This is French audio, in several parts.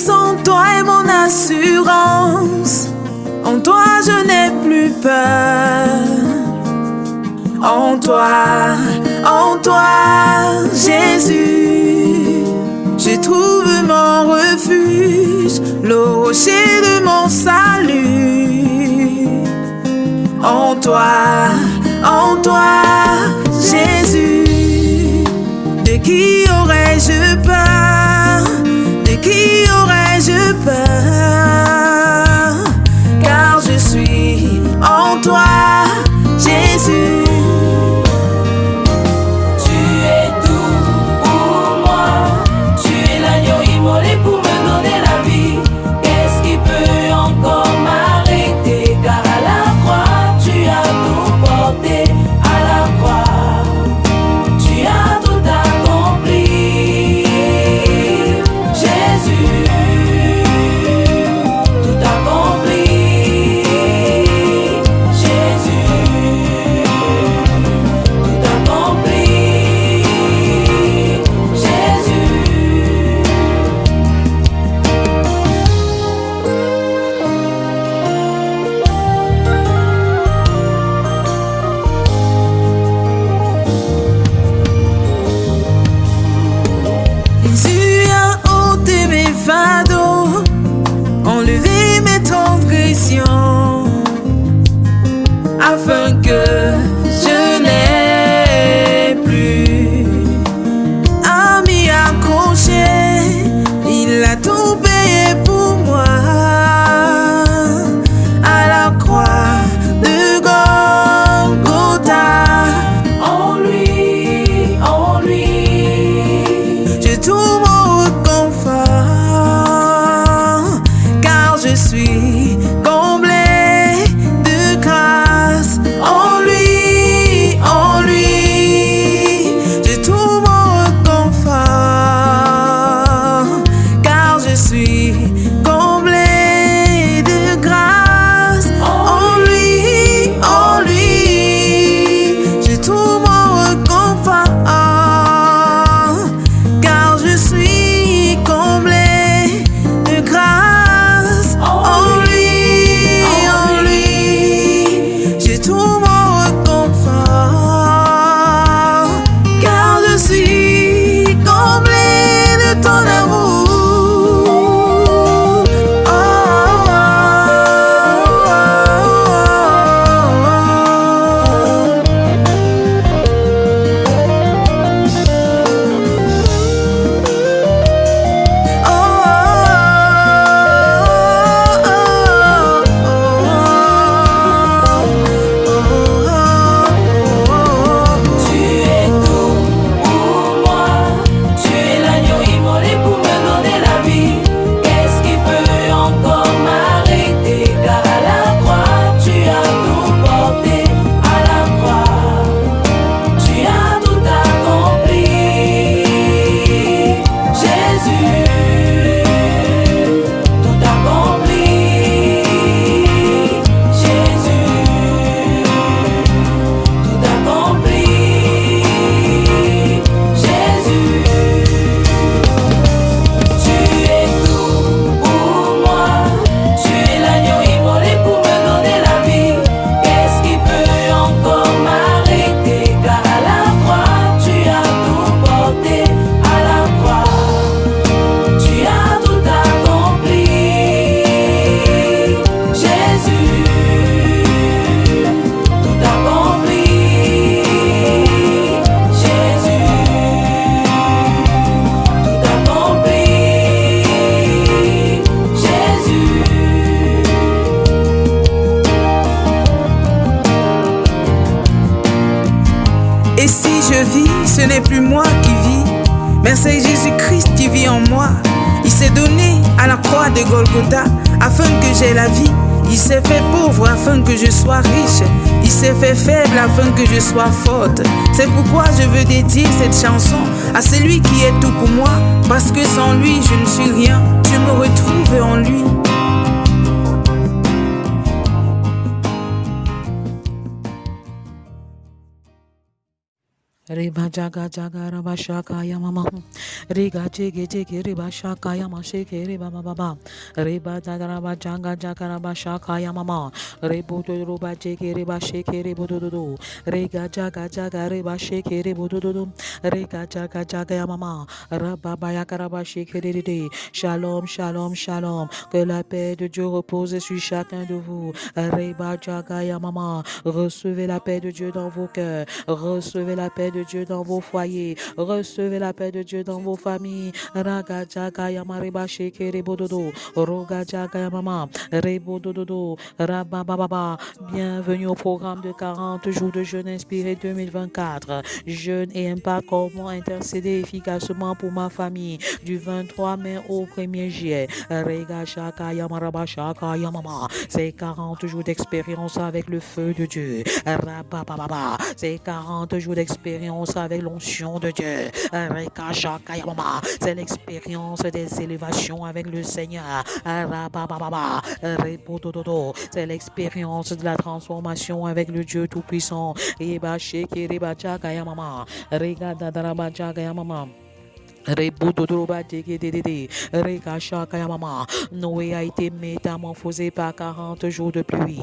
force en toi est mon assurance. En toi je n'ai plus peur. En toi, Jésus, je trouve mon refuge, le rocher de mon salut. En toi, Jésus, de qui aurais-je peur? De qui aurais-je peur? Car je suis en toi, Jésus. Tu es tout pour moi. Tu es l'agneau immolé pour me donner la vie. Qu'est-ce qui peut encore m'arrêter? Car à la croix, tu as tout porté. À la croix, tu as tout accompli. Jésus, tout accompli. Jésus, tout accompli. Jésus. Jésus a ôté mes fardeaux, enlevé mes transgressions, afin que je n'ai plus à m'y accrocher. Il a tout payé pour moi à la croix de Golgotha. En lui, Je trouve mon réconfort, car je suis comblé de grâce. En lui, je trouve mon réconfort, car je suis comblé de grâce. En lui, je trouve mon réconfort, car je suis comblé de grâce. En lui, je trouve mon réconfort, car je suis comblé de ton amour. tu es tout pour moi. Tu es l'agneau immolé pour me donner la vie. Qu'est-ce qui peut encore m'arrêter? Car à la croix, tu as tout porté. À la croix, tu as tout accompli. Jésus, tout accompli. Jésus, tout accompli. Jésus, tu es tout pour moi. Tu es l'agneau immolé pour me donner la vie. Qu'est-ce qui peut encore m'arrêter? Car à la croix, tu as tout porté. À la croix, tu as tout accompli. Jésus, tout accompli. Jésus, tout accompli. Jésus. Et si je vis, ce n'est plus moi qui vis, mais c'est Jésus-Christ qui vit en moi. Il s'est donné à la croix de Golgotha afin que j'aie la vie. Il s'est fait pauvre afin que je sois riche. Il s'est fait faible afin que je sois forte. C'est pourquoi je veux dédier cette chanson à celui qui est tout pour moi, parce que sans lui je ne suis rien. Je me retrouve en lui. Riba jaga jaga raba shaka ya mama. Riga jige jige riba shaka ya masheke riba baba. Riba jaga raba shaka ya mama. Ribu do ruba jige riba sheke ribu do do. Riga jaga riba sheke ribu do do. Riga jaga ya mama. Raba baya karaba sheke de. Shalom shalom shalom. Que la paix de Dieu repose sur chacun de vous. Riba jaga ya mama. Recevez la paix de Dieu dans vos cœurs. Recevez la paix de Dieu dans vos foyers. Recevez la paix de Dieu dans vos familles. Raga jaga yamariba sheke rebododo. Roga jaga yamama. Rebododo. Rabababa. Bienvenue au programme de 40 jours de jeûne inspiré 2024. Jeûne et impact, comment intercéder efficacement pour ma famille du 23 mai au 1er juillet. Rega shaka yamaraba shaka yamama. C'est 40 jours d'expérience avec le feu de Dieu. Rabababa. C'est 40 jours d'expérience avec l'onction de Dieu. Reka shaka yamama. C'est l'expérience des élévations avec le Seigneur. Rabababa. Rebodododo. C'est l'expérience de la transformation avec le Dieu Tout-Puissant. Reba sheke reba chaka yamama. Rega dadaraba chaka yamama. Noé a été métamorphosé par 40 jours de pluie.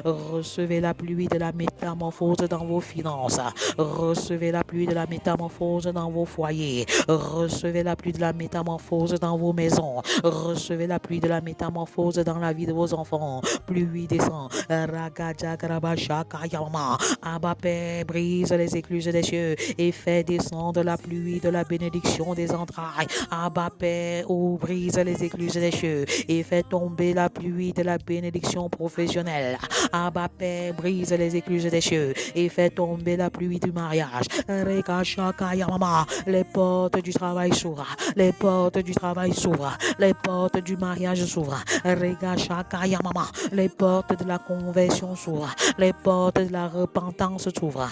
Recevez la pluie de la métamorphose dans vos finances. Recevez la pluie de la métamorphose dans vos foyers. Recevez la pluie de la métamorphose dans vos maisons. Recevez la pluie de la métamorphose dans la vie de vos enfants. Pluie descend. Abba Père, brise les écluses des cieux et fait descendre la pluie de la bénédiction des entrailles. Abba Père, brise les écluses des cieux et fait tomber la pluie de la bénédiction professionnelle. Abba Père, brise les écluses des cieux et fait tomber la pluie du mariage. Les portes du travail s'ouvrent. Les portes du travail s'ouvrent. Les portes du mariage s'ouvrent. Les portes de la conversion s'ouvrent. Les portes de la repentance s'ouvrent.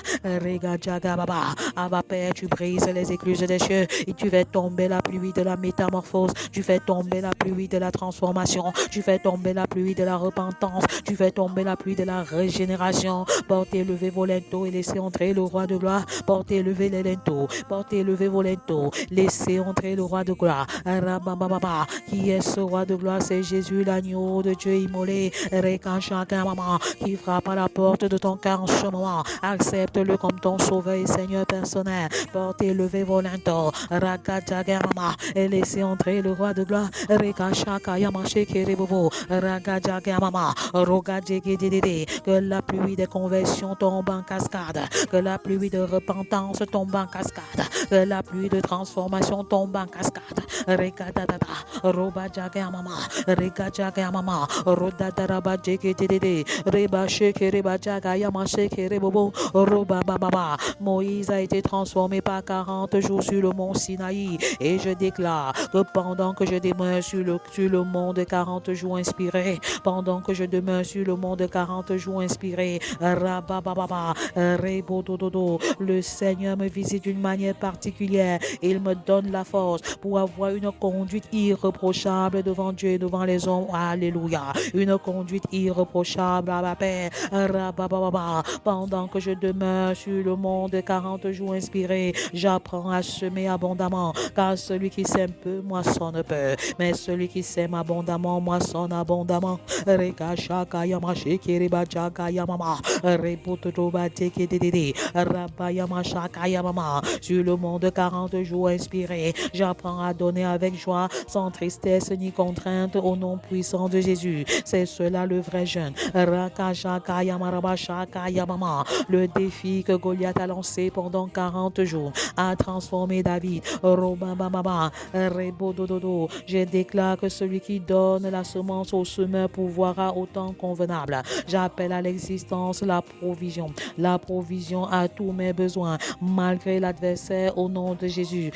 Abba Père, tu brises les écluses des cieux et tu fais tomber la pluie de la métamorphose. Tu fais tomber la pluie de la transformation. Tu fais tomber la pluie de la repentance. Tu fais tomber la pluie de la régénération. Portez, levez vos linteaux et laissez entrer le roi de gloire. Portez, levez les linteaux. Portez, levez vos linteaux. Laissez entrer le roi de gloire. Qui est ce roi de gloire? C'est Jésus, l'agneau de Dieu immolé. Qui frappe à la porte de ton cœur en ce moment. Accepte-le comme ton sauveur et Seigneur personnel. Portez, levez vos linteaux. Et laissez entrer le roi de gloire. Que la pluie des conversions tombe en cascade. Que la pluie de repentance tombe en cascade. Que la pluie de transformation tombe en cascade. Moïse a été transformé par 40 jours sur le mont Sinaï. Et je déclare que pendant que je demeure sur le mont de 40 jours inspiré, pendant que je demeure sur le mont de 40 jours inspiré, le Seigneur me visite d'une manière particulière. Il me donne la force pour avoir une conduite irréprochable devant Dieu et devant les hommes. Alléluia. Une conduite irréprochable à ma Père. Pendant que je demeure sur le mont de 40 jours inspiré, j'apprends à semer abondamment, car celui qui sème peu moissonne peu, mais celui qui sème abondamment moissonne abondamment. Sur le mont de 40 jours inspiré, j'apprends à donner avec joie, sans tristesse ni contrainte, au nom puissant de Jésus. C'est cela le vrai jeûne. Le défi que Goliath a lancé pendant 40 jours a transformé David. Je déclare que celui qui donne la semence au semeur pourvoira autant convenable. J'appelle à l'existence la provision à tous mes besoins, malgré l'adversaire, au nom de Jésus.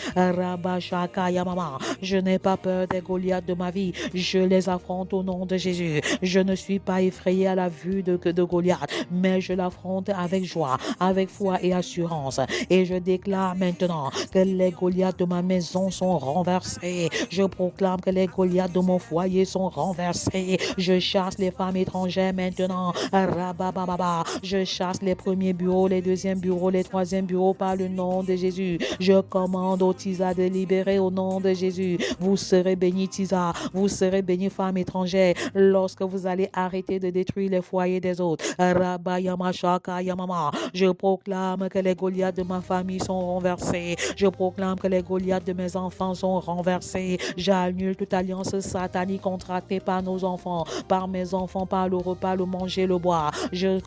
Je n'ai pas peur des Goliaths de ma vie, je les affronte au nom de Jésus. Je ne suis pas effrayé à la vue de Goliath, mais je l'affronte avec joie, avec foi et assurance. Et je déclare maintenant que les Goliaths de ma maison sont renversés. Je proclame que les Goliaths de mon foyer sont renversés. Je chasse les femmes étrangères maintenant. Rabababa. Je chasse les premiers bureaux, les deuxièmes bureaux, les troisièmes bureaux par le nom de Jésus. Je commande au Tisa de libérer au nom de Jésus. Vous serez bénis, Tisa. Vous serez bénis, femmes étrangères, lorsque vous allez arrêter de détruire les foyers des autres. Rabayamashaka Yamama. Je proclame que les Goliaths de ma famille sont renversés. Je proclame que les Goliaths de mes enfants sont renversés. J'annule toute alliance satanique contractée par nos enfants, par mes enfants, par le repas, le manger, le boire. Je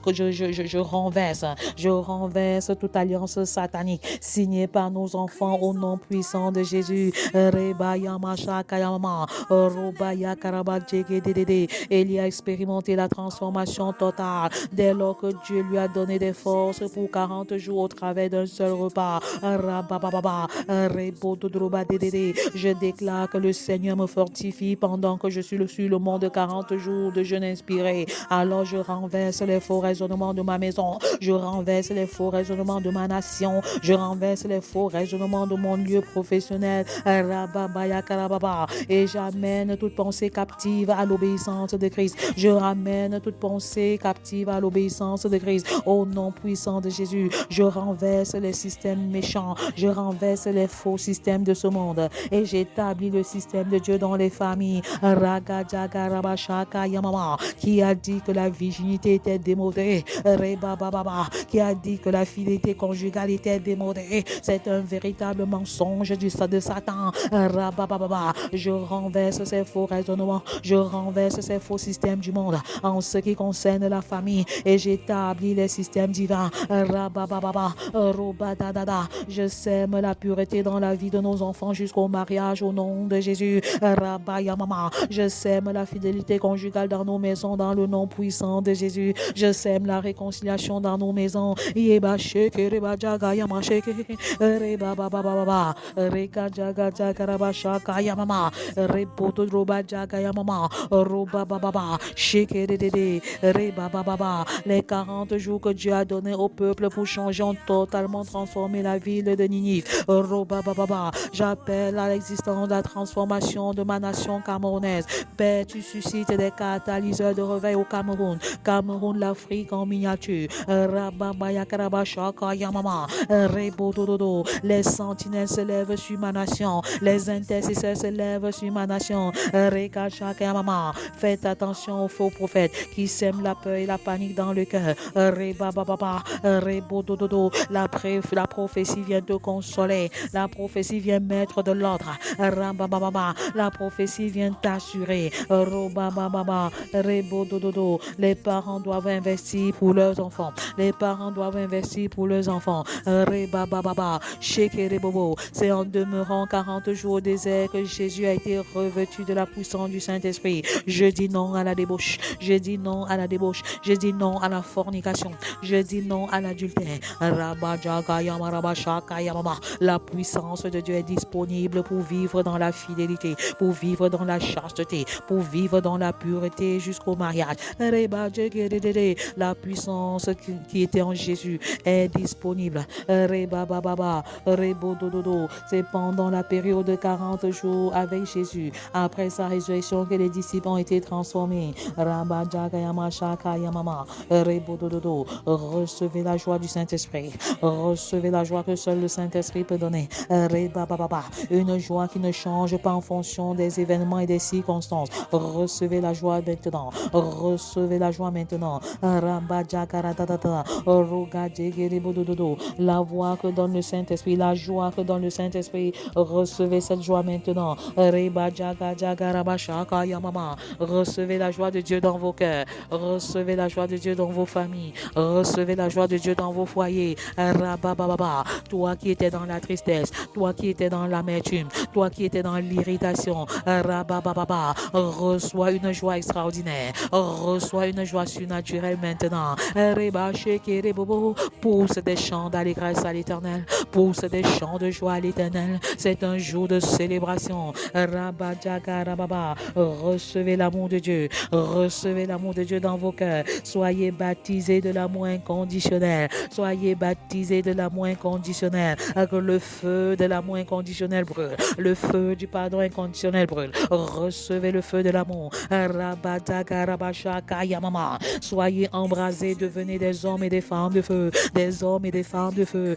renverse toute alliance satanique signée par nos enfants au nom puissant de Jésus. Rebayamashakayama, Robayakarabajekedede. Il a expérimenté la transformation totale dès lors que Dieu lui a donné des forces pour 40 jours au travers d'un seul repas. Rabababa, Rebododrobadede. Je déclare que le Seigneur me fortifie pendant que je suis sur le mont de 40 jours de jeûne inspiré. Alors je renverse les faux raisonnements de ma maison. Je renverse les faux raisonnements de ma nation. Je renverse les faux raisonnements de mon lieu professionnel. Rababayakarababa. Et j'amène toute pensée captive à l'obéissance de Christ. Je ramène toute pensée captive à l'obéissance de Christ. Au nom puissant de Jésus, je renverse les systèmes méchants. Je renverse les faux systèmes de ce monde. Et j'établis le système de Dieu dans les familles. Ragajagarabashaka Yamama, qui a dit que la virginité était démodée. Rebababa, qui a dit que la fidélité conjugale était démodée. C'est un véritable mensonge de Satan. Rabababa, je renverse ces faux raisonnements. Je renverse ces faux systèmes du monde en ce qui concerne la famille et j'établis les systèmes divins. Rabababa, Robadadada. Je sème la pureté dans la vie de nos enfants jusqu'au mariage au nom de Jésus. Rabayamama. Je sème la fidélité conjugale dans nos maisons dans le nom puissant de Jésus. Je sème la réconciliation dans nos maisons. Yeba sheke reba jaga yama sheke reba baba baba reka jaga jaga raba shaka yamama reboto roba jaga yamama roba baba sheke de reba baba. Les 40 jours que Dieu a donné au peuple pour changer, ont totalement transformé la ville de Ninive. Roba baba. J'appelle à l'existence la transformation de ma nation camerounaise. Père, tu suscites des catalyseurs de réveil au Cameroun. Cameroun, l'Afrique en miniature. Les sentinelles se lèvent sur ma nation. Les intercesseurs se lèvent sur ma nation. Faites attention aux faux prophètes qui sèment la peur et la panique dans le cœur. La prophétie vient te consoler. La prophétie vient mettre de l'ordre. La prophétie vient t'assurer. Les parents doivent investir pour leurs enfants. Les parents doivent investir pour leurs enfants. C'est en demeurant 40 jours au désert que Jésus a été revêtu de la puissance du Saint-Esprit. Je dis non à la débauche. Je dis non à la débauche. Je dis non à la fornication. Je dis non à l'adultère. La puissance de Dieu est disponible pour vivre dans la fidélité, pour vivre dans la chasteté, pour vivre dans la pureté jusqu'au mariage. La puissance qui était en Jésus est disponible. C'est pendant la période de 40 jours avec Jésus, après sa résurrection, que les disciples ont été transformés. Recevez la joie du Saint-Esprit. Recevez la joie que seul le Saint-Esprit peut donner. Une joie qui ne change pas en fonction des événements et des circonstances. Recevez la joie maintenant. Recevez la joie maintenant. La voix que donne le Saint-Esprit, la joie que donne le Saint-Esprit. Recevez cette joie maintenant. Recevez la joie de Dieu dans vos cœurs. Recevez la joie de Dieu dans vos familles. Recevez la joie de Dieu dans vos foyers. Toi qui étais dans la tristesse, toi qui étais dans l'amertume, toi qui étais dans l'irritation, reçois une joie extraordinaire. Reçois une joie surnaturelle maintenant. Pousse des chants d'allégresse à l'Éternel. Pousse des chants de joie à l'Éternel. C'est un jour de célébration. Recevez l'amour de Dieu. Recevez l'amour de Dieu dans vos cœurs. Soyez baptisés de l'amour inconditionnel. Soyez baptisés de l'amour inconditionnel. que le feu de l'amour inconditionnel brûle. Le feu du pardon inconditionnel brûle. Recevez le feu de l'amour. Soyez embrasés, devenez des hommes et des femmes de feu. Des hommes et des femmes de feu.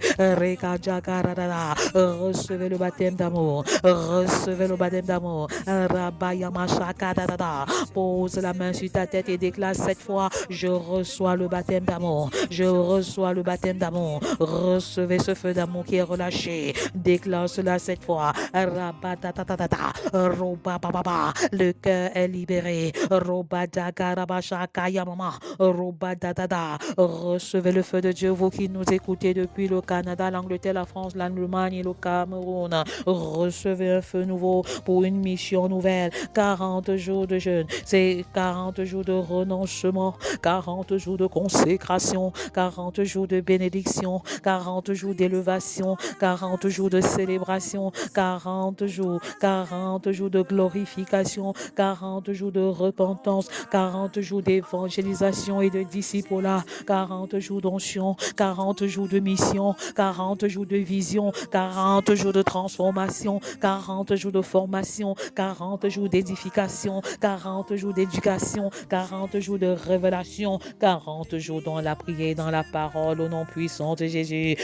Recevez le baptême d'amour. Recevez le baptême d'amour. Pose la main sur ta tête et déclare cette fois: je reçois le baptême d'amour. Je reçois le baptême d'amour. Recevez ce feu d'amour qui est relâché. Déclare cela cette fois. Le cœur est libéré. Recevez le feu de Dieu, vous qui nous écoutez depuis le Canada, l'Angleterre, la France, l'Allemagne et le Cameroun. Recevez un feu nouveau pour une mission nouvelle. 40 jours de jeûne, c'est 40 jours de renoncement, 40 jours de consécration, 40 jours de bénédiction, 40 jours d'élévation, 40 jours de célébration, 40 jours de glorification, 40 jours de repentance, 40 jours d'évangélisation et de discipulat, 40 jours d'onction, 40 jours de mission, 40 jours de vision, 40 jours de transformation, 40 jours de formation, 40 jours d'édification, 40 jours d'éducation, 40 jours de révélation, 40 jours dans la prière, dans la parole, au nom puissant de Jésus.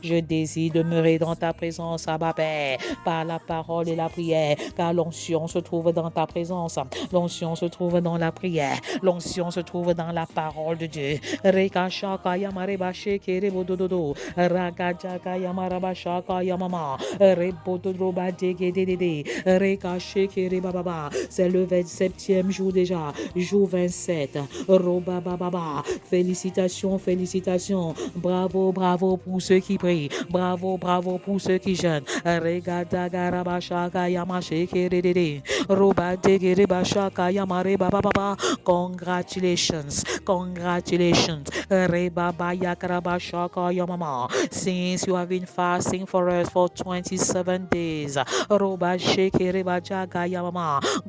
Je désire demeurer dans ta présence, Abba Père, par la parole et la prière, car l'onction se trouve dans ta présence, l'onction se trouve dans la prière, l'onction se trouve dans la parole de Dieu. C'est le 27e jour déjà, jour 27. Félicitations, félicitations. Bravo, bravo pour ceux qui prient. Bravo, bravo pour ceux qui jeûnent. Congratulations, congratulations. Since you have been fasting for us for 27 days,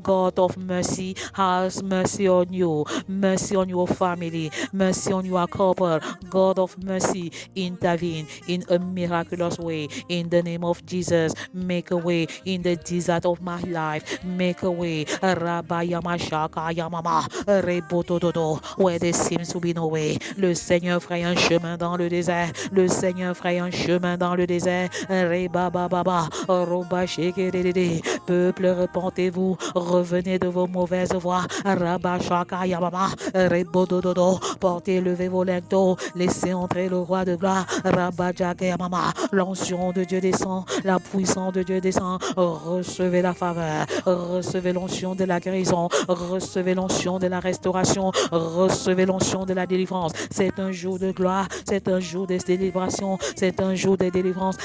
God of mercy has mercy on you, mercy on your family, mercy on your couple. God of mercy, intervene in a miraculous way. In the name of Jesus, make a way in the desert of my life. Make a way where there seems to be no way. Le Seigneur ferait un chemin dans le désert. Le Seigneur ferait un chemin dans le désert. Peuple, repentez-vous, revenez de vos mauvaises voies. Portez, levez vos linteaux, laissez entrer le roi de gloire. L'onction de Dieu descend, la puissance de Dieu descend. Recevez la faveur, recevez l'onction de la guérison, recevez l'onction de la restauration, recevez l'onction de la délivrance. C'est un jour de gloire, c'est un jour de célébration, c'est un jour de délivrance.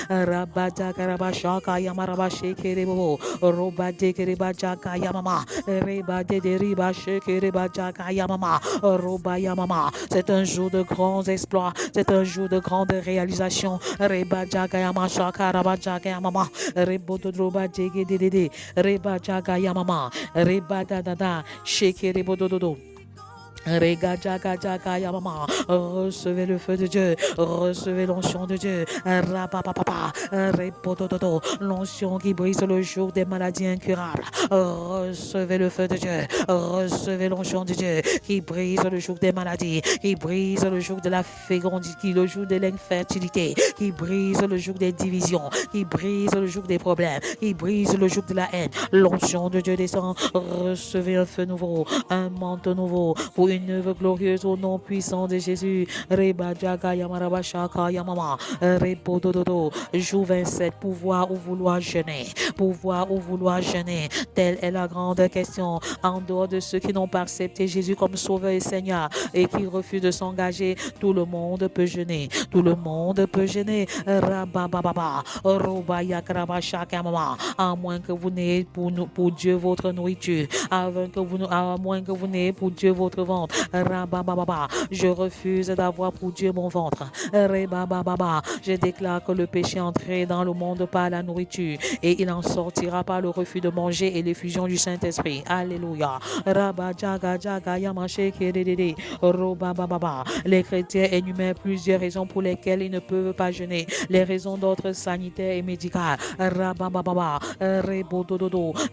C'est un jour de grands exploits, c'est un jour de grandes réalisations. Recevez le feu de Dieu, recevez l'onction de Dieu, l'onction qui brise le joug des maladies incurables. Recevez le feu de Dieu, recevez l'onction de Dieu qui brise le joug des maladies, qui brise le joug de la fécondité, le joug de l'infertilité, qui brise le joug des divisions, qui brise le joug des problèmes, qui brise le joug de la haine. L'onction de Dieu descend. Recevez un feu nouveau, un manteau nouveau pour une œuvre glorieuse au nom puissant de Jésus. Jour 27, pouvoir ou vouloir jeûner, pouvoir ou vouloir jeûner, telle est la grande question. En dehors de ceux qui n'ont pas accepté Jésus comme Sauveur et Seigneur et qui refusent de s'engager, tout le monde peut jeûner, tout le monde peut jeûner. À moins que vous n'ayez pour Dieu votre nourriture, à moins que vous n'ayez pour Dieu votre ventre, ventre. Rabababa. Je refuse d'avoir pour Dieu mon ventre. Rebababa. Je déclare que le péché est entré dans le monde par la nourriture et il en sortira par le refus de manger et l'effusion du Saint-Esprit. Alléluia. Les chrétiens énumèrent plusieurs raisons pour lesquelles ils ne peuvent pas jeûner. Les raisons d'ordre sanitaire et médical.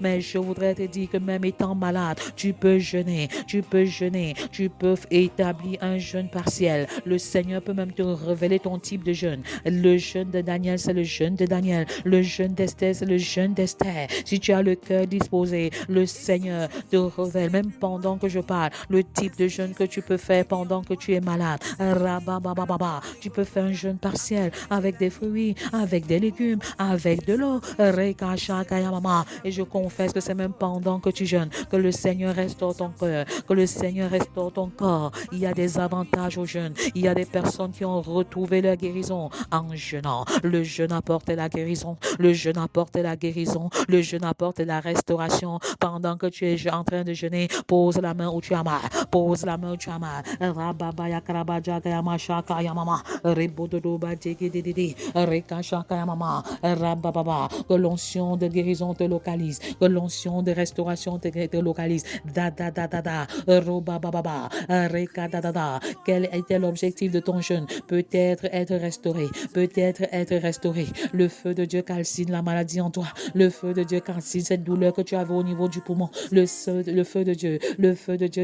Mais je voudrais te dire que même étant malade, tu peux jeûner. Tu peux établir un jeûne partiel. Le Seigneur peut même te révéler ton type de jeûne. Le jeûne de Daniel, c'est le jeûne de Daniel. Le jeûne d'Esther, c'est le jeûne d'Esther. Si tu as le cœur disposé, le Seigneur te révèle, même pendant que je parle, le type de jeûne que tu peux faire pendant que tu es malade. Tu peux faire un jeûne partiel avec des fruits, avec des légumes, avec de l'eau. Et je confesse que c'est même pendant que tu jeûnes que le Seigneur restaure ton cœur, que le Seigneur restaure ton corps. Il y a des avantages au jeûne. Il y a des personnes qui ont retrouvé leur guérison en jeûnant. Le jeûne apporte la guérison. Le jeûne apporte la guérison. Le jeûne apporte la restauration. Pendant que tu es en train de jeûner, pose la main où tu as mal. Pose la main où tu as mal. Que l'onction de guérison te localise. Que l'onction de restauration te localise. Quel était l'objectif de ton jeûne? Peut-être être restauré. Peut-être être restauré. Le feu de Dieu calcine la maladie en toi. Le feu de Dieu calcine cette douleur que tu avais au niveau du poumon. Le feu de Dieu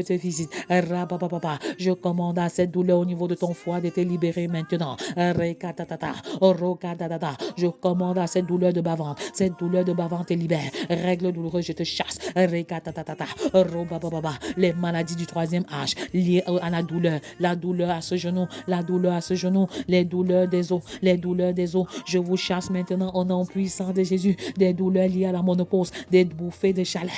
te visite. Je commande à cette douleur au niveau de ton foie de te libérer maintenant. Je commande à cette douleur de bas-ventre. Cette douleur de bas-ventre te libère. Règle douloureuse, je te chasse. Les maladies du troisième âge liées à la douleur à ce genou, les douleurs des os, je vous chasse maintenant au nom puissant de Jésus. Des douleurs liées à la ménopause, des bouffées de chaleur,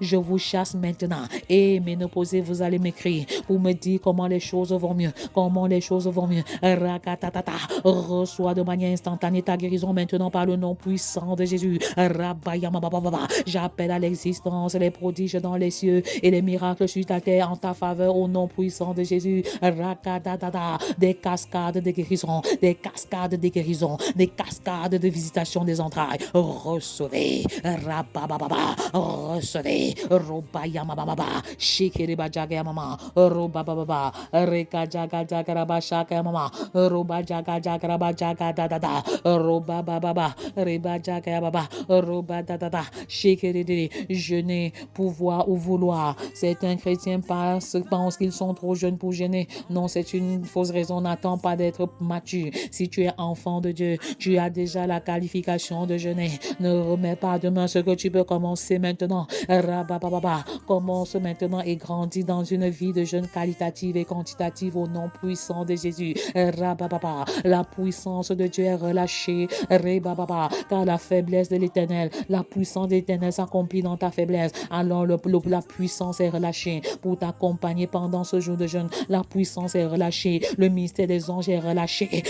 je vous chasse maintenant. Et ménopausés, vous allez m'écrire pour me dire comment les choses vont mieux, reçois de manière instantanée ta guérison maintenant par le nom puissant de Jésus. J'appelle à l'existence les prodiges dans les cieux et les miracles sur ta terre en ta faveur au nom puissant de Jésus. Des cascades de guérison, des cascades de visitation des entrailles. Recevez, recevez, Shikiriba Jagayamama, Roba Baba, Reka Jaga Jagaraba Shakayamama, Roba Jaga Jagaraba Jaga Dada, Roba Baba, Reba Jagayababa, Roba Dada, Shikiri, jeûner, pouvoir ou vouloir. Certains chrétiens pensent qu'ils sont trop jeunes pour jeûner. Non, c'est une fausse raison. N'attends pas d'être mature. Si tu es enfant de Dieu, tu as déjà la qualification de jeûner. Ne remets pas demain ce que tu peux commencer maintenant. Commence maintenant et grandis dans une vie de jeûne qualitative et quantitative au nom puissant de Jésus. La puissance de Dieu est relâchée. Car la faiblesse de l'Éternel, la puissance de l'Éternel s'accomplit dans ta faiblesse. Alors la puissance est relâchée pour t'accompagner pendant ce jour de jeûne. La puissance est relâchée. Le mystère des anges est relâché.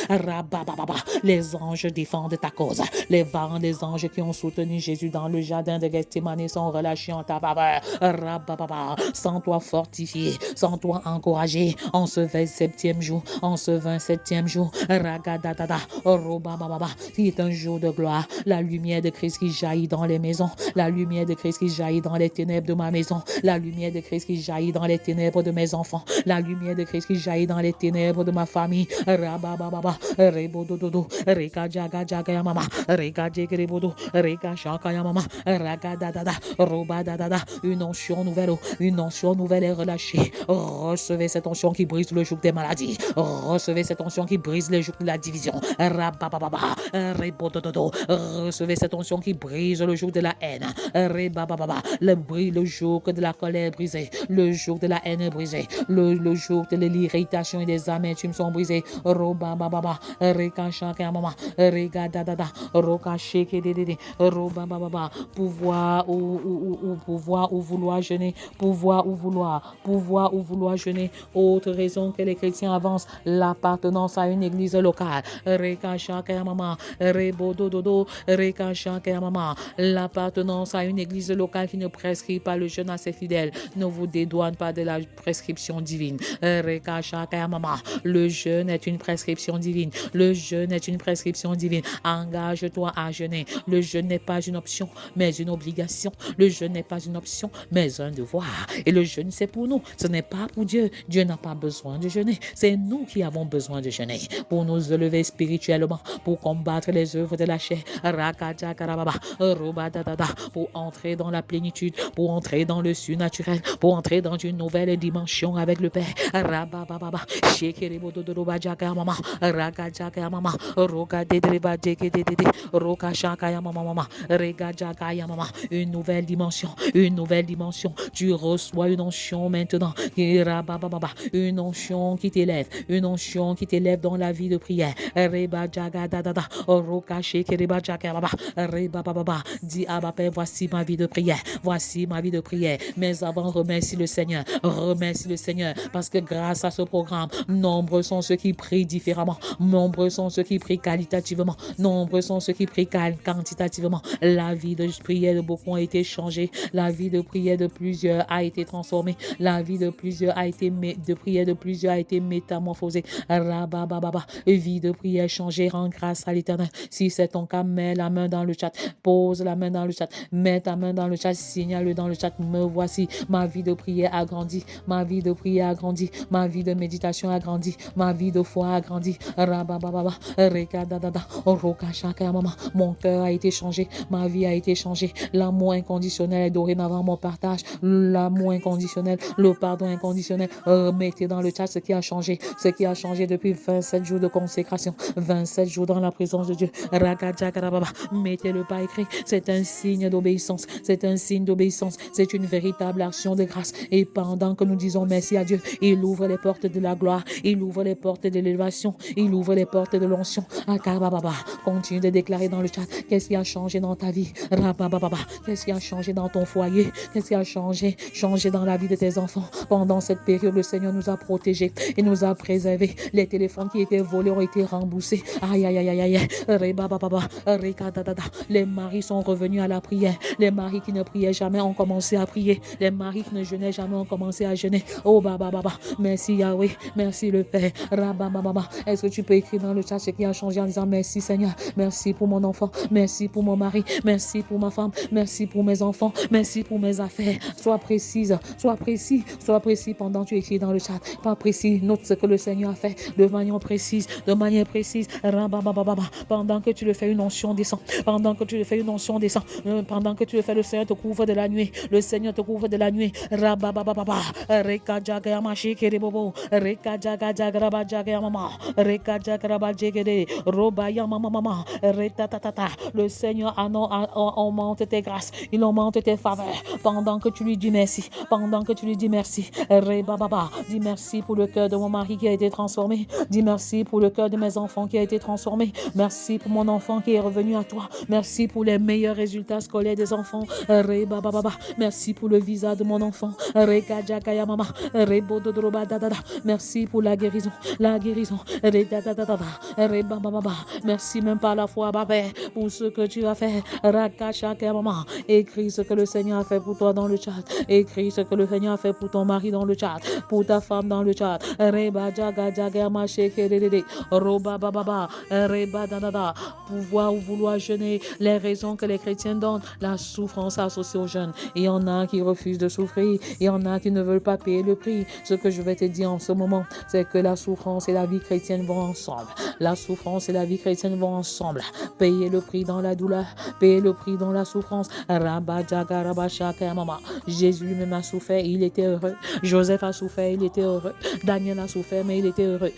Les anges défendent ta cause. Les vents des anges qui ont soutenu Jésus dans le jardin de Gethsémane sont relâchés en ta faveur. Sens-toi fortifié, sens-toi encouragé en ce 27e jour, c'est un jour de gloire. La lumière de Christ qui jaillit dans les maisons, la lumière de Christ qui jaillit dans les ténèbres de ma maison, la lumière de Christ qui jaillit dans les ténèbres de mes enfants, la lumière de Christ qui jaillit dans les ténèbres de ma famille. Une onction nouvelle est relâchée. Recevez cette onction qui brise le joug des maladies. Recevez cette onction qui brise le joug de la division. Recevez cette onction qui brise le joug de la haine. Le joug de la colère est brisé. Le joug de la haine est brisé. Le joug de l'irritation et des amertumes sont brisés. Pouvoir ou vouloir jeûner, pouvoir ou vouloir jeûner. Autre raison que les chrétiens avancent, l'appartenance à une église locale. L'appartenance à une église locale qui ne prescrit pas le jeûne à ses fidèles. Ne vous dédouane pas de la prescription divine. Le jeûne est une prescription divine. Le jeûne est une prescription divine. Engage-toi à jeûner. Le jeûne n'est pas une option, mais une obligation. Le jeûne n'est pas une option, mais un devoir. Et le jeûne, c'est pour nous. Ce n'est pas pour Dieu. Dieu n'a pas besoin de jeûner. C'est nous qui avons besoin de jeûner pour nous élever spirituellement, pour combattre les œuvres de la chair. Pour entrer dans la plénitude, pour entrer dans le surnaturel, pour entrer dans une nouvelle dimension avec le Père. Une nouvelle dimension, une nouvelle dimension. Tu reçois une onction maintenant, une onction qui t'élève, une onction qui t'élève dans la vie de prière. Dis Abba Père, voici ma vie de prière, voici ma vie de prière. Mais avant, remercie le Seigneur, parce que grâce à ce programme, nombreux sont ceux qui prient différemment, nombreux sont ceux qui prient qualitativement, nombreux sont ceux qui prient quantitativement. La vie de prière de beaucoup a été changée, la vie de prière de plusieurs a été transformée, la vie de plusieurs a été métamorphosée. Vie de prière changée, rends grâce à l'Éternel. Si c'est ton cas, mets la main dans le chat, pose la main dans le chat, mets ta main dans le chat, signale dans le chat, me voici, ma vie de prière a grandi, ma vie de prière a grandi, ma vie de méditation a grandi, ma vie de foi a grandi. Mon cœur a été changé, ma vie a été changée. L'amour inconditionnel est dorénavant mon partage. L'amour inconditionnel, le pardon inconditionnel. Mettez dans le chat ce qui a changé depuis 27 jours de consécration, 27 jours dans la présence de Dieu. Mettez-le par écrit. C'est un signe d'obéissance, c'est un signe d'obéissance, c'est une véritable action de grâce. Et pendant que nous disons merci à Dieu, il ouvre les portes de la gloire, il ouvre les portes de l'élévation, il ouvre les portes de l'onction. Continue de déclarer dans le chat qu'est-ce qui a changé dans ta vie, qu'est-ce qui a changé dans ton foyer, qu'est-ce qui a changé dans la vie de tes enfants. Pendant cette période, le Seigneur nous a protégés et nous a préservés. Les téléphones qui étaient volés ont été remboursés. Les maris sont revenus à la prière. Les maris qui ne priaient jamais ont commencé à prier. Les maris qui ne jeûnaient jamais ont commencé à jeûner. Oh merci Yahweh, merci le Père. Est-ce que tu peux écrire dans le chat ce qui a changé en disant merci Seigneur, merci pour mon enfant, merci pour mon mari, merci pour ma femme, merci pour mes enfants, merci pour mes affaires. Sois précis pendant que tu écris dans le chat. Pas précis, note ce que le Seigneur a fait de manière précise. Pendant que tu le fais, une onction descend. Pendant que tu le fais, une onction descend. Pendant que tu le fais, le Seigneur te couvre de la nuit. Le Seigneur te couvre de la nuit. Le Seigneur augmente tes grâces. Il augmente tes faveurs. Pendant que tu lui dis merci. Dis merci pour le cœur de mon mari qui a été transformé. Dis merci pour le cœur de mes enfants qui a été transformé. Merci pour mon enfant qui est revenu à toi. Merci pour les meilleurs résultats scolaires des enfants. Merci pour le visa de mon enfant. Merci pour la guérison. Merci même par la foi, Père, pour ce que tu as fait. Écris ce que le Seigneur a fait pour toi dans le chat. Écris ce que le Seigneur a fait pour ton mari dans le chat, pour ta femme dans le chat. Pouvoir ou vouloir jeûner, les raisons que les chrétiens donnent, la souffrance associée au jeûne. Il y en a qui refusent de souffrir, il y en a qui ne veulent pas payer le prix. Ce que je vais te dire en ce moment, c'est que la souffrance et la vie chrétienne vont ensemble. La souffrance et la vie chrétienne vont ensemble. Payer le prix dans la douleur, payer le prix dans la souffrance. Jésus lui-même a souffert, il était heureux. Joseph a souffert, il était heureux. Daniel a souffert, mais il était heureux.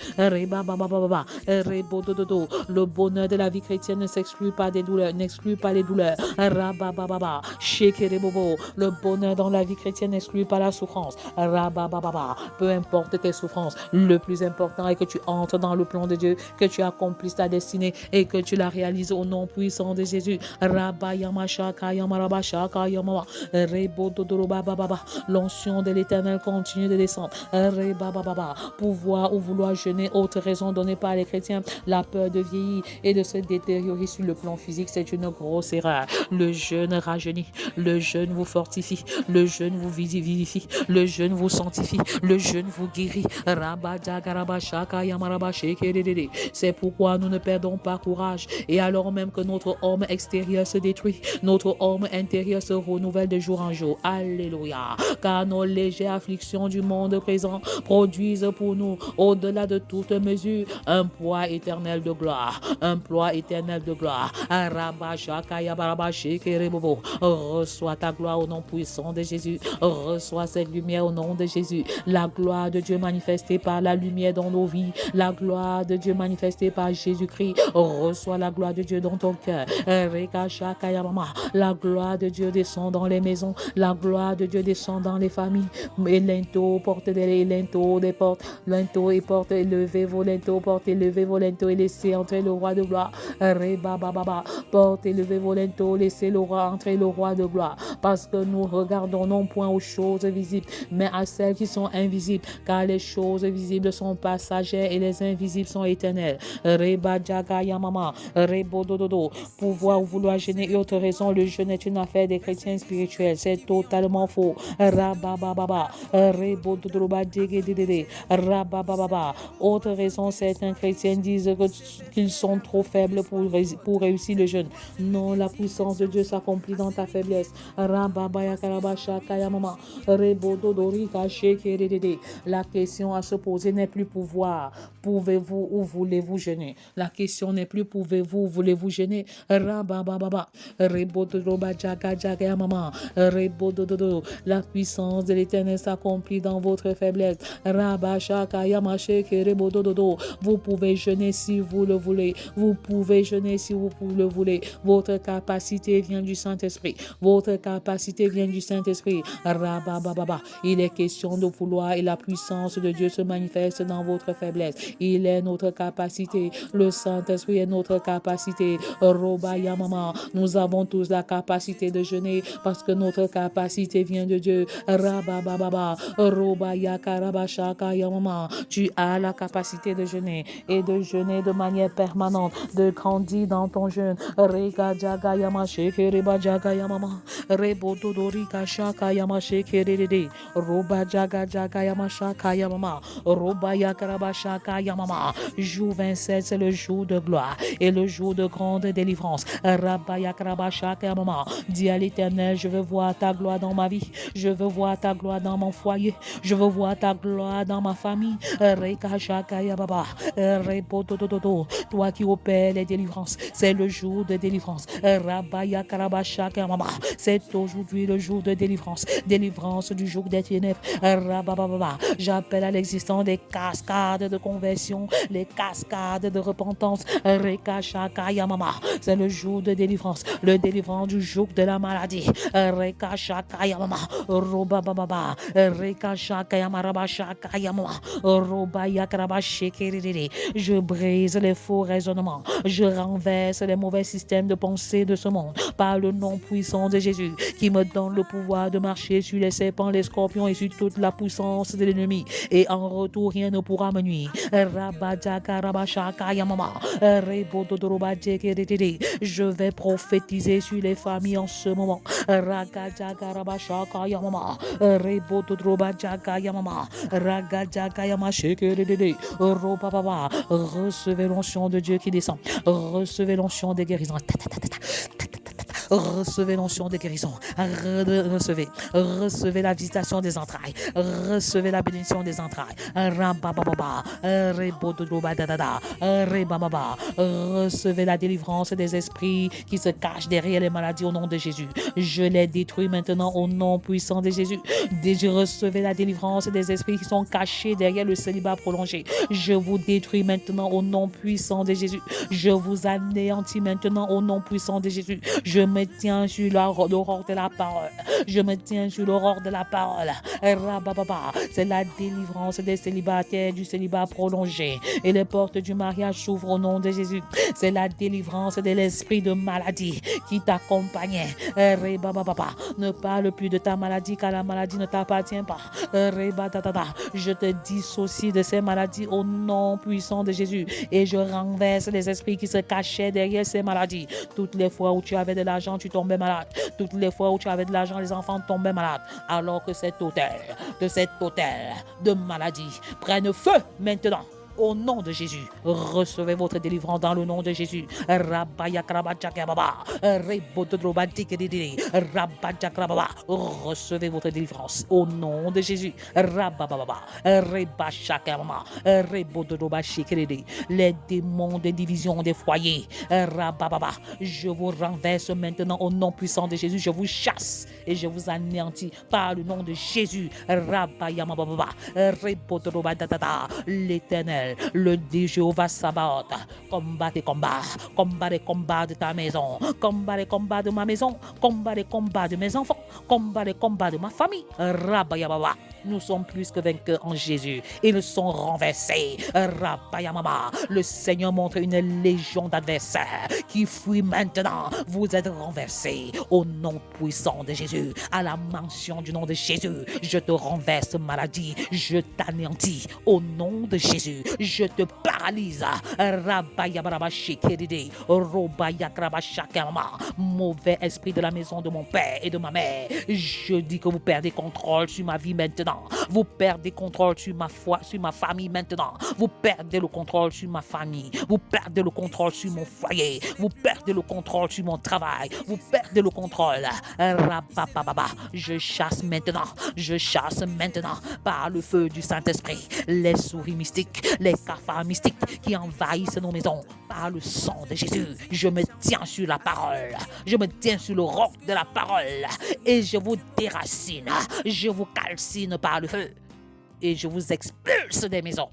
Le bonheur de la vie chrétienne ne s'exclut pas des douleurs, n'exclut pas les douleurs. Le bonheur dans la vie chrétienne n'exclut pas la souffrance. Peu importe tes souffrances, le plus important est que tu entres dans le plan de Dieu, que tu accomplisses ta destinée et que tu la réalises au nom puissant de Jésus. L'onction de l'Éternel continue de descendre. Pouvoir ou vouloir jeûner, autre raison donnée par les chrétiens, la peur de vieillir et de se détériorer sur le plan physique, c'est une grosse erreur. Le jeûne rajeunit, le jeûne vous fortifie, le jeûne vous vivifie, le jeûne vous sanctifie, le jeûne vous guérit. C'est pourquoi nous ne perdons pas courage. Et alors même que notre homme extérieur se détruit, notre homme intérieur se renouvelle de jour en jour. Alléluia. Car nos légères afflictions du monde présent produisent pour nous, au-delà de toute mesure, un poids éternel de gloire. Un poids éternel de gloire. Reçois ta gloire au nom puissant de Jésus. Reçois cette lumière au nom de Jésus. La gloire de Dieu manifestée par la lumière dans nos vies. La gloire de Dieu manifestée par Jésus-Christ. Reçois la gloire de Dieu dans ton cœur. La gloire de Dieu descend dans les maisons. La gloire de Dieu descend dans les familles. Et linteaux, portez des linteaux, des portes. Linteaux et portes, élevez vos linteaux, portez, élevez vos linteaux et laissez entrer le roi de gloire. Portez, élevez vos linteaux, laissez le roi entrer, le roi de gloire. Parce que nous regardons non point aux choses visibles, mais à celles qui sont invisibles. Car les choses visibles sont passagères et les invisibles sont éternelles. Pouvoir ou vouloir gêner et autre raison, le jeûne est une affaire des chrétiens spirituels. C'est totalement faux. Autre raison, certains chrétiens disent qu'ils sont trop faibles pour réussir le jeûne. Non, la puissance de Dieu s'accomplit dans ta faiblesse. La question à se poser n'est plus pouvoir. Pouvez-vous ou voulez-vous jeûner? La question n'est plus pouvez-vous ou voulez-vous jeûner? La puissance de l'Éternel s'accomplit dans votre faiblesse. Vous pouvez jeûner si vous le voulez. Vous pouvez jeûner si vous le voulez. Votre capacité vient du Saint-Esprit. Votre capacité vient du Saint-Esprit. Il est question de vouloir et la puissance de Dieu se manifeste dans votre faiblesse. Il est notre capacité. Le Saint-Esprit est notre capacité. Nous avons tous la capacité de jeûner parce que notre capacité vient de Dieu. Tu as la capacité de jeûner et de jeûner de manière permanente, de grandir dans ton jeûne. Jour 27, c'est le jour de gloire et le jour de grande délivrance. Dis à l'Éternel, je veux voir ta gloire dans ma vie, je veux voir ta gloire dans mon foyer, je veux voir ta gloire dans ma famille. Toi qui opères les délivrances, c'est le jour de délivrance. C'est aujourd'hui le jour de délivrance, délivrance du jour des ténèbres. J'appelle à l'existence des cascades de conversion, les cascades de repentance. C'est le jour de délivrance, le délivrance du joug de la maladie. Je brise les faux raisonnements, je renverse les mauvais systèmes de pensée de ce monde par le nom puissant de Jésus qui me donne le pouvoir de marcher sur les serpents, les scorpions et sur toute la puissance de l'ennemi, et en retour rien ne pourra me nuire. Je vais prophétiser sur les familles en ce moment. Recevez l'onction de Dieu qui descend. Recevez l'onction de guérison. Recevez l'onction de guérison. Recevez la visitation des entrailles. Recevez la bénédiction des entrailles. Recevez la délivrance des esprits qui se cachent derrière les maladies au nom de Jésus. Je les détruis maintenant au nom puissant de Jésus. Recevez la délivrance des esprits qui sont cachés derrière le célibat prolongé. Je vous détruis maintenant au nom puissant de Jésus. Je vous anéantis maintenant au nom puissant de Jésus. Je me tiens sur l'aurore de la parole. Je me tiens sur l'aurore de la parole. C'est la délivrance des célibataires du célibat prolongé. Et les portes du mariage s'ouvrent au nom de Jésus. C'est la délivrance de l'esprit de maladie qui t'accompagnait. Ne parle plus de ta maladie car la maladie ne t'appartient pas. Je te dissocie de ces maladies au nom puissant de Jésus. Et je renverse les esprits qui se cachaient derrière ces maladies. Toutes les fois où tu avais de l'argent l'argent, tu tombais malade. Toutes les fois où tu avais de l'argent, les enfants tombaient malades. Alors que cet hôtel de maladie prenne feu maintenant. Au nom de Jésus, recevez votre délivrance dans le nom de Jésus. Recevez votre délivrance au nom de Jésus. Les démons de division des foyers, je vous renverse maintenant au nom puissant de Jésus. Je vous chasse et je vous anéantis par le nom de Jésus. L'Éternel, le Dieu Jéhovah Sabaoth, combat les combats de ta maison, combat les combats de ma maison, combat les combats de mes enfants, combat les combats de ma famille. Rabayababa. Nous sommes plus que vainqueurs en Jésus. Ils sont renversés. Rabayamama. Le Seigneur montre une légion d'adversaires qui fuient maintenant. Vous êtes renversés au nom puissant de Jésus. À la mention du nom de Jésus, je te renverse maladie. Je t'anéantis au nom de Jésus. Je te paralyse. Mauvais esprit de la maison de mon père et de ma mère, je dis que vous perdez contrôle sur ma vie maintenant. Vous perdez contrôle sur ma foi, sur ma famille maintenant. Vous perdez le contrôle sur ma famille. Vous perdez le contrôle sur mon foyer. Vous perdez le contrôle sur mon travail. Vous perdez le contrôle. Je chasse maintenant par le feu du Saint-Esprit les souris mystiques, les cafards mystiques qui envahissent nos maisons par le sang de Jésus. Je me tiens sur la parole. Je me tiens sur le roc de la parole et je vous déracine. Je vous calcine par le feu et je vous expulse des maisons.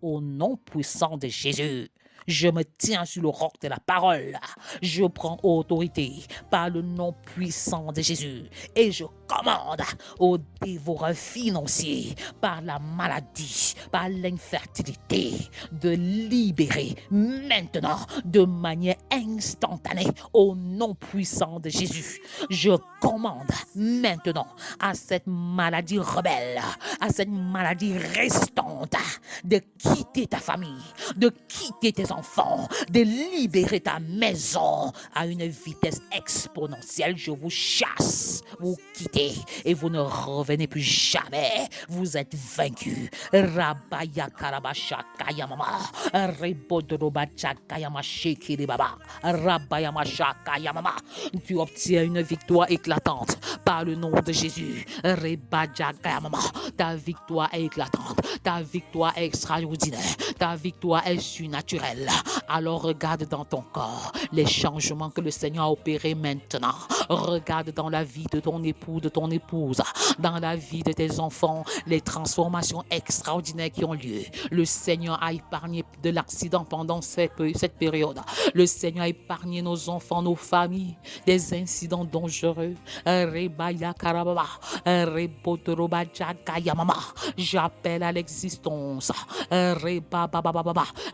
Au nom puissant de Jésus, je me tiens sur le roc de la parole. Je prends autorité par le nom puissant de Jésus et je commande aux dévoreurs financiers par la maladie, par l'infertilité, de libérer maintenant de manière instantanée au nom puissant de Jésus. Je commande maintenant à cette maladie rebelle, à cette maladie résistante de quitter ta famille, de quitter tes enfants, de libérer ta maison à une vitesse exponentielle. Je vous chasse, vous quittez et vous ne revenez plus jamais. Vous êtes vaincus. Rabaya karabasha kayamama, rebodrobacha kayama shekiri baba, rabaya masha kayamama. Tu obtiens une victoire éclatante par le nom de Jésus. Rebaja kayamama. Ta victoire est éclatante. Ta victoire est extraordinaire. Ta victoire est surnaturelle. Alors regarde dans ton corps les changements que le Seigneur a opérés maintenant. Regarde dans la vie de ton époux, de ton épouse, dans la vie de tes enfants, les transformations extraordinaires qui ont lieu. Le Seigneur a épargné de l'accident pendant cette période. Le Seigneur a épargné nos enfants, nos familles, des incidents dangereux. J'appelle à l'existence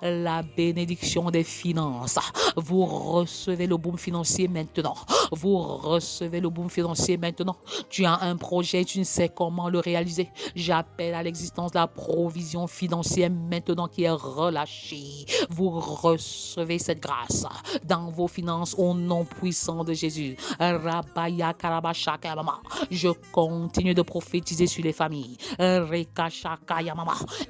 la bénédiction des finances. Vous recevez le boom financier maintenant. Vous recevez le boom financier maintenant. Tu as un projet, tu ne sais comment le réaliser. J'appelle à l'existence la provision financière maintenant qui est relâchée. Vous recevez cette grâce dans vos finances au nom puissant de Jésus. Je continue de prophétiser sur les familles.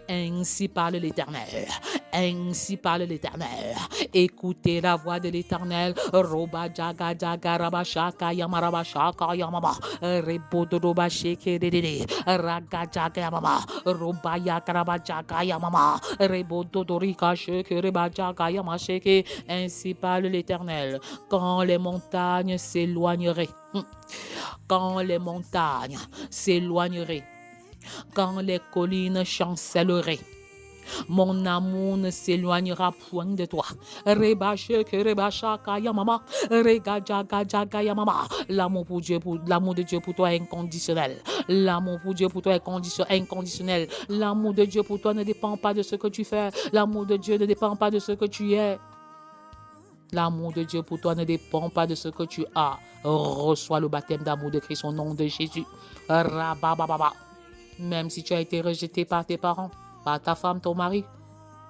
Ainsi parle l'Éternel. Ainsi parle l'Éternel. Écoutez la voix de l'Éternel. Roba jaga jaga rabashaka yamarabashaka yamama. Rebodoba sheke dedede. Raga jaga yamama. Roba yakarabajaka yamama. Rebododorika sheke rebajaga yamasheke. Ainsi parle l'Éternel. Quand les montagnes s'éloigneraient. Quand les montagnes s'éloigneraient. Quand les collines chancelleraient. Mon amour ne s'éloignera point de toi. L'amour de Dieu pour toi est inconditionnel. L'amour pour Dieu pour toi est inconditionnel. L'amour de Dieu pour toi ne dépend pas de ce que tu fais. L'amour de Dieu ne dépend pas de ce que tu es. L'amour de Dieu pour toi ne dépend pas de ce que tu as. Reçois le baptême d'amour de Christ au nom de Jésus. Même si tu as été rejeté par tes parents, par ta femme, ton mari,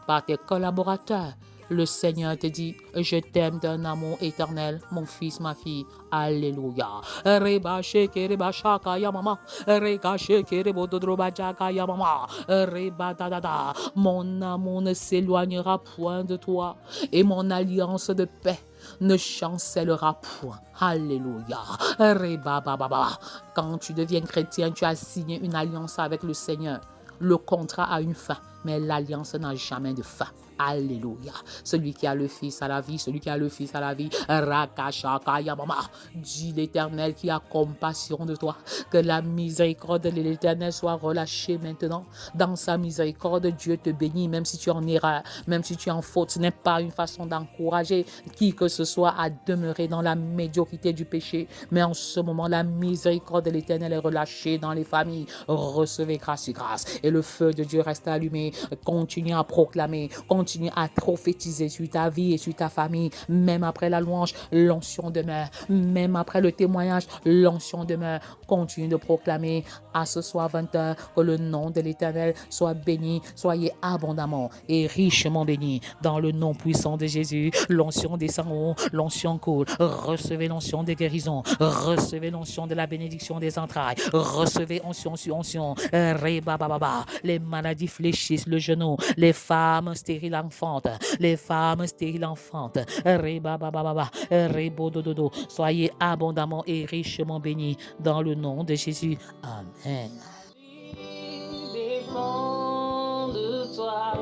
par tes collaborateurs, Le Seigneur te dit, je t'aime d'un amour éternel, mon fils, ma fille. Alléluia. Reba sheke reba shaka ya mama. Reka sheke rebo dodroba jaka ya mama. Reba da da da. Mon amour ne s'éloignera point de toi et mon alliance de paix ne chancellera point. Alléluia. Reba ba ba ba. Quand tu deviens chrétien, tu as signé une alliance avec le Seigneur. Le contrat a une fin, mais l'alliance n'a jamais de fin. Alléluia. Celui qui a le Fils à la vie, celui qui a le Fils à la vie. Rakashaka Yamama. Dis l'Éternel qui a compassion de toi. Que la miséricorde de l'Éternel soit relâchée maintenant. Dans sa miséricorde, Dieu te bénit, même si tu es en erreur, même si tu es en faute. Ce n'est pas une façon d'encourager qui que ce soit à demeurer dans la médiocrité du péché. Mais en ce moment, la miséricorde de l'Éternel est relâchée dans les familles. Recevez grâce et grâce. Et le feu de Dieu reste allumé. Continue à proclamer. Continue à prophétiser sur ta vie et sur ta famille. Même après la louange, l'onction demeure. Même après le témoignage, l'onction demeure. Continue de proclamer à ce soir 20h que le nom de l'Éternel soit béni. Soyez abondamment et richement bénis dans le nom puissant de Jésus. L'onction descend haut, l'onction coule. Recevez l'onction de guérison. Recevez l'onction de la bénédiction des entrailles. Recevez onction sur onction. Les maladies fléchissent le genou. Les femmes stériles enfantent. Les femmes stériles enfantent. Soyez abondamment et richement bénis dans le nom de Jésus. Amen. Dépend de toi.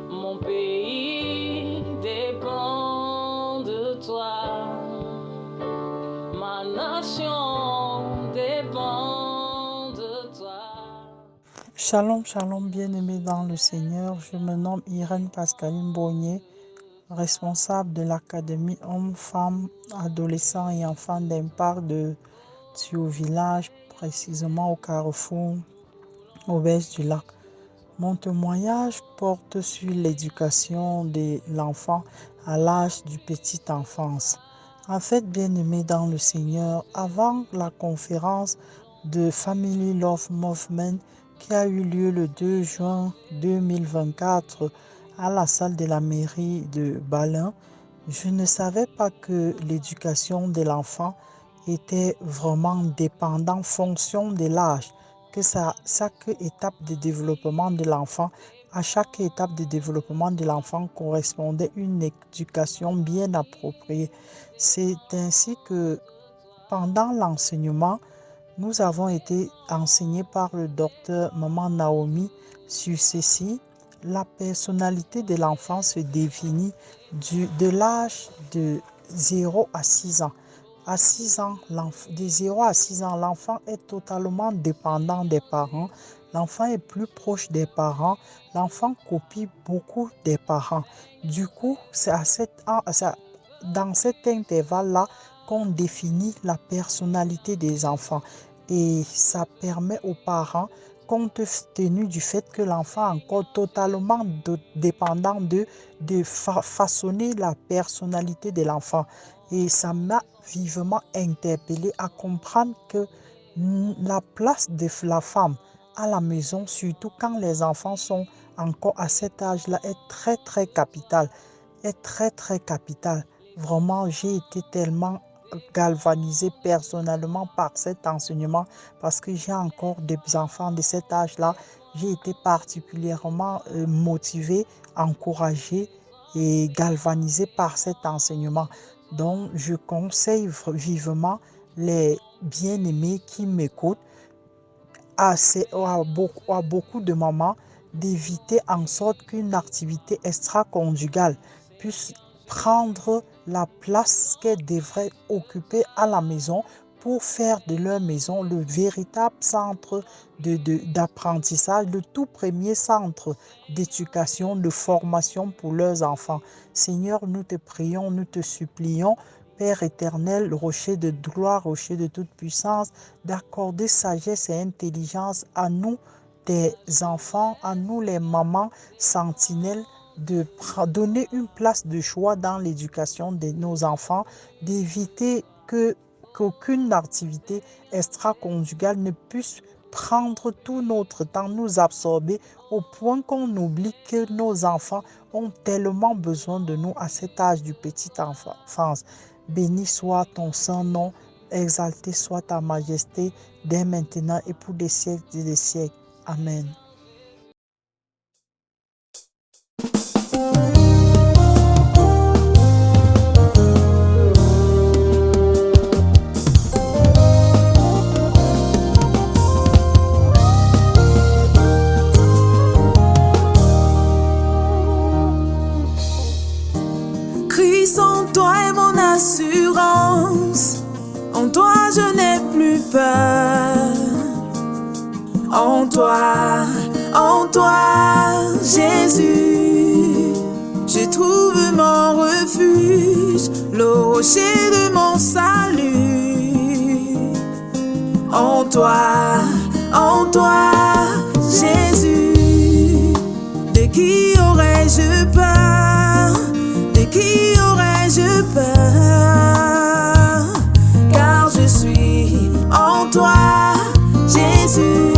Mon pays dépend de toi. Ma nation dépend de toi. Shalom, shalom, bien-aimés dans le Seigneur. Je me nomme Irène Pascaline Bonnier, responsable de l'Académie Hommes, Femmes, Adolescents et Enfants d'Impact de Thio Village, précisément au carrefour Auberge du Lac. Mon témoignage porte sur l'éducation de l'enfant à l'âge du petite enfance. En fait, bien-aimés dans le Seigneur, avant la conférence de Family Love Movement qui a eu lieu le 2 juin 2024 à la salle de la mairie de Balin, je ne savais pas que l'éducation de l'enfant était vraiment dépendante en fonction de l'âge, que chaque étape de développement de l'enfant, à chaque étape de développement de l'enfant correspondait une éducation bien appropriée. C'est ainsi que pendant l'enseignement, nous avons été enseignés par le docteur Maman Naomi sur ceci. La personnalité de l'enfant se définit de l'âge de 0 à 6 ans. À 6 ans, de 0 à 6 ans, l'enfant est totalement dépendant des parents. L'enfant est plus proche des parents. L'enfant copie beaucoup des parents. Du coup, c'est dans cet intervalle-là qu'on définit la personnalité des enfants. Et ça permet aux parents, compte tenu du fait que l'enfant est encore totalement dépendant de façonner la personnalité de l'enfant. Et ça m'a vivement interpellé à comprendre que la place de la femme à la maison, surtout quand les enfants sont encore à cet âge-là, est très très capitale. Vraiment, j'ai été tellement galvanisé personnellement par cet enseignement parce que j'ai encore des enfants de cet âge-là. J'ai été particulièrement motivé, encouragé et galvanisé par cet enseignement. Donc, je conseille vivement les bien-aimés qui m'écoutent à beaucoup de mamans d'éviter en sorte qu'une activité extra-conjugale puisse prendre la place qu'elle devrait occuper à la maison pour faire de leur maison le véritable centre d'apprentissage, le tout premier centre d'éducation, de formation pour leurs enfants. Seigneur, nous te prions, nous te supplions, Père éternel, rocher de gloire, rocher de toute puissance, d'accorder sagesse et intelligence à nous, tes enfants, à nous les mamans sentinelles, de donner une place de choix dans l'éducation de nos enfants, d'éviter qu'aucune activité extra-conjugale ne puisse prendre tout notre temps, nous absorber au point qu'on oublie que nos enfants ont tellement besoin de nous à cet âge du petit enfance. Béni soit ton saint nom, exalté soit ta majesté, dès maintenant et pour des siècles et des siècles. Amen. Christ en toi est mon assurance, en toi je n'ai plus peur. En toi, Jésus, je trouve mon refuge, le rocher de mon salut. En toi, Jésus, de qui aurais-je peur? De qui aurais-je peur? Car je suis en toi, Jésus.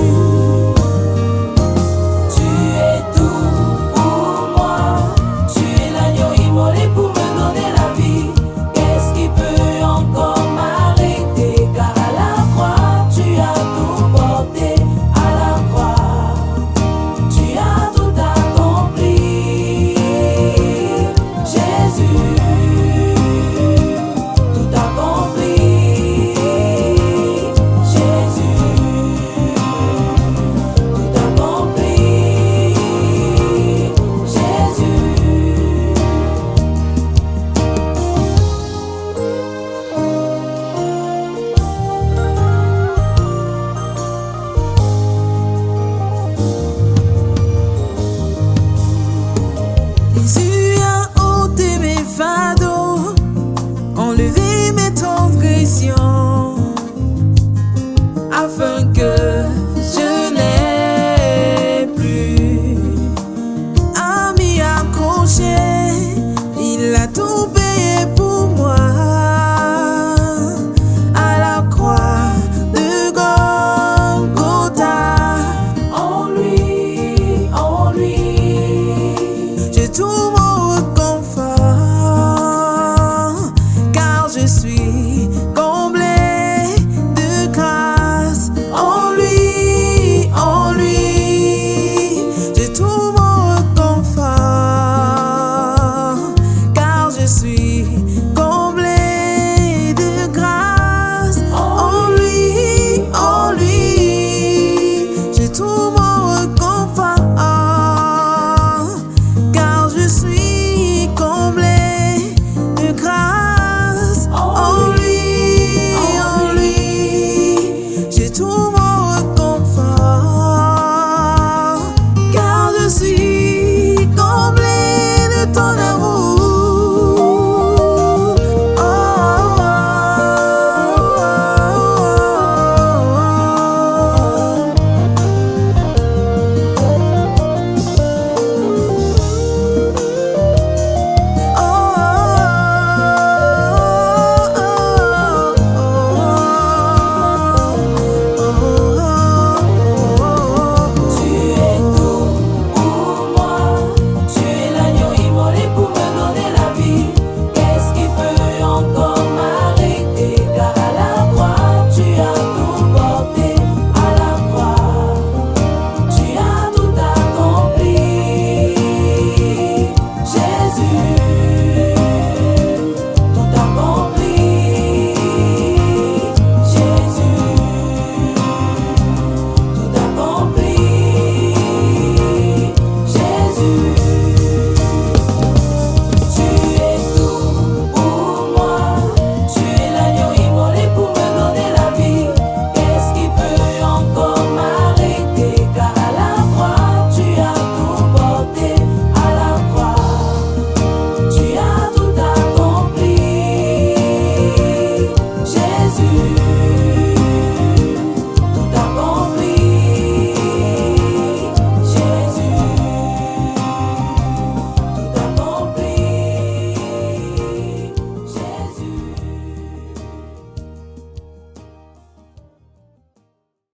Tu es tout pour moi. Tu es l'agneau immolé pour me donner la vie. Qu'est-ce qui peut encore m'arrêter? Car à la croix, tu as tout porté. À la croix, tu as tout accompli. Jésus, tout accompli. Jésus, tout accompli. Jésus. Jésus a ôté mes fardeaux, enlevé mes transgressions, afin que je n'ai plus à m'y accrocher. Il a tout payé pour moi à la croix de Golgotha. En lui, Je trouve mon réconfort, car je suis comblé de grâce. En lui, je trouve mon réconfort, car je suis